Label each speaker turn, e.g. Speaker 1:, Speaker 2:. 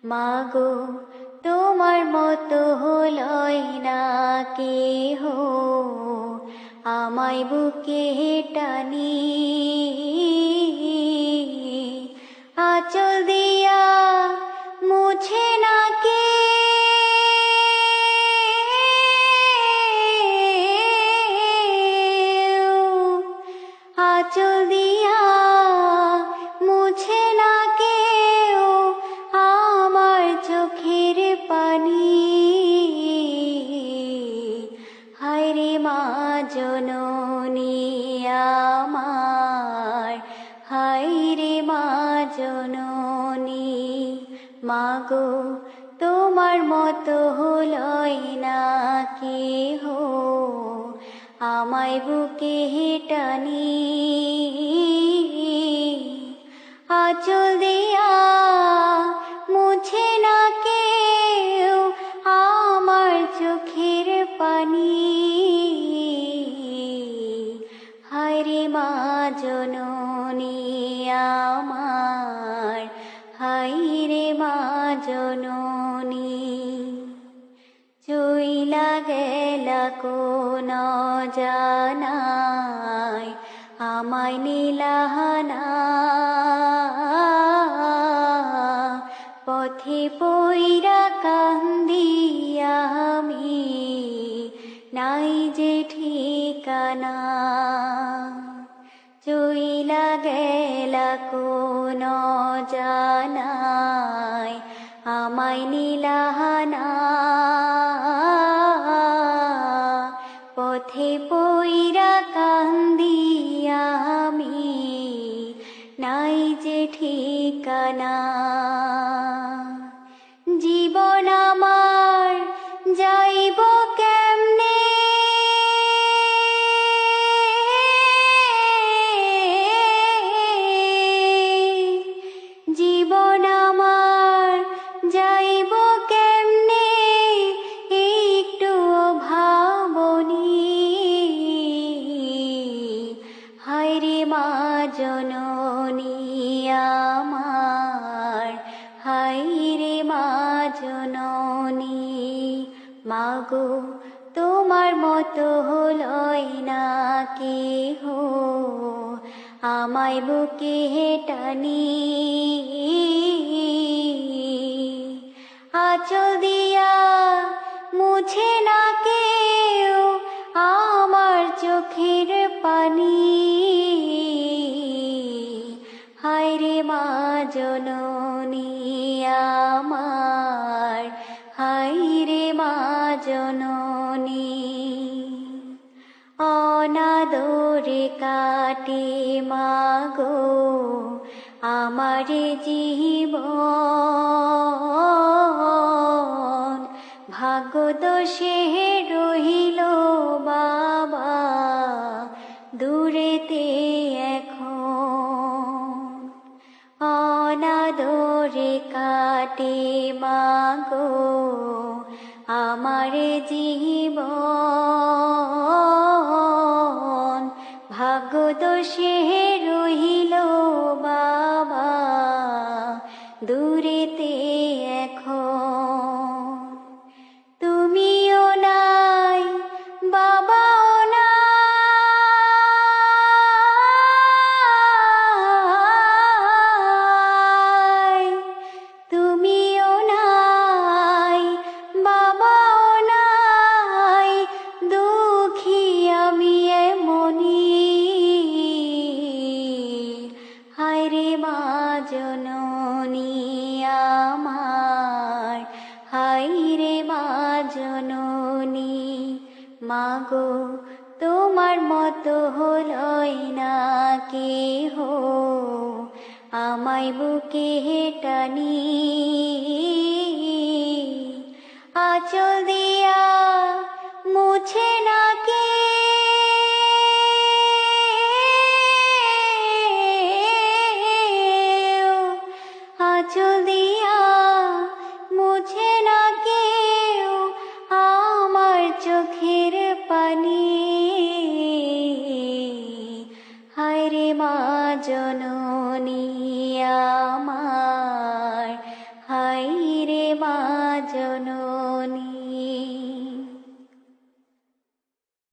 Speaker 1: মাগো তোমার মতো হলই না কেহ, আমায় বুকে টানি আঁচল দিয়া মুছে না কে, আঁচল দিয়া মুছে না কেউ আমার চোখের পানি। হায়রে মা জননী আমার, হায়রে মা জননী, মাগো তোমার মতো হলই না কেহ, আমায় বুকে টানি আঁচল দিয়া মুছে না কেউ আমার চোখের পানি। হায়রে মা জননী আমার, হায়রে মা জননী, চইলা গেলা কোন জানায় আমায় নিলাহানা, পথে পইরা কান্দি আমি নাই যে ঠিকানা। চইলা গেলা কোন জানায় আমায় নিলাহানা, পথে পইরা কান্দি আমি নাই যে ঠিকানা। জীবন আমার যাইব কেমনে, জীবন আমার যাইব কেমনে একটু ভাবনি। হায়রে মা জননী আমার, হায়রে মা জননী, মাগো তোমার মতো হলই না কেহ, আমায় বুকে টানি আঁচল দিয়া মুছে না কেউ আমার চোখের পানি। হায়রে মা জননী আমার, হায়রে মা জননী, অনাদরে কাটে মাগো আমার জীবন, ভাগ্য দোষে রহিল বাবা দূরেতে এখন। অনাদরে কাটে মাগো আমার জীবন, ভাগ্য দোষে রহিল বাবা দূরেতে এখন। তুমিও নাই বাবাও নাই, তুমিও নাই বাবাও নাই, দুঃখী আমি এমনি। হায়রে মা জননী আমার, হায়রে মা জননী, মাগো তোমার মতো হলই না কেহ, আমায় বুকে টানি আঁচল দিয়া মুছে না কেউ, আঁচল দিয়া মুছে না কেউ আমার চোখের পানি। হায়রে মা জননী আমার, জনম।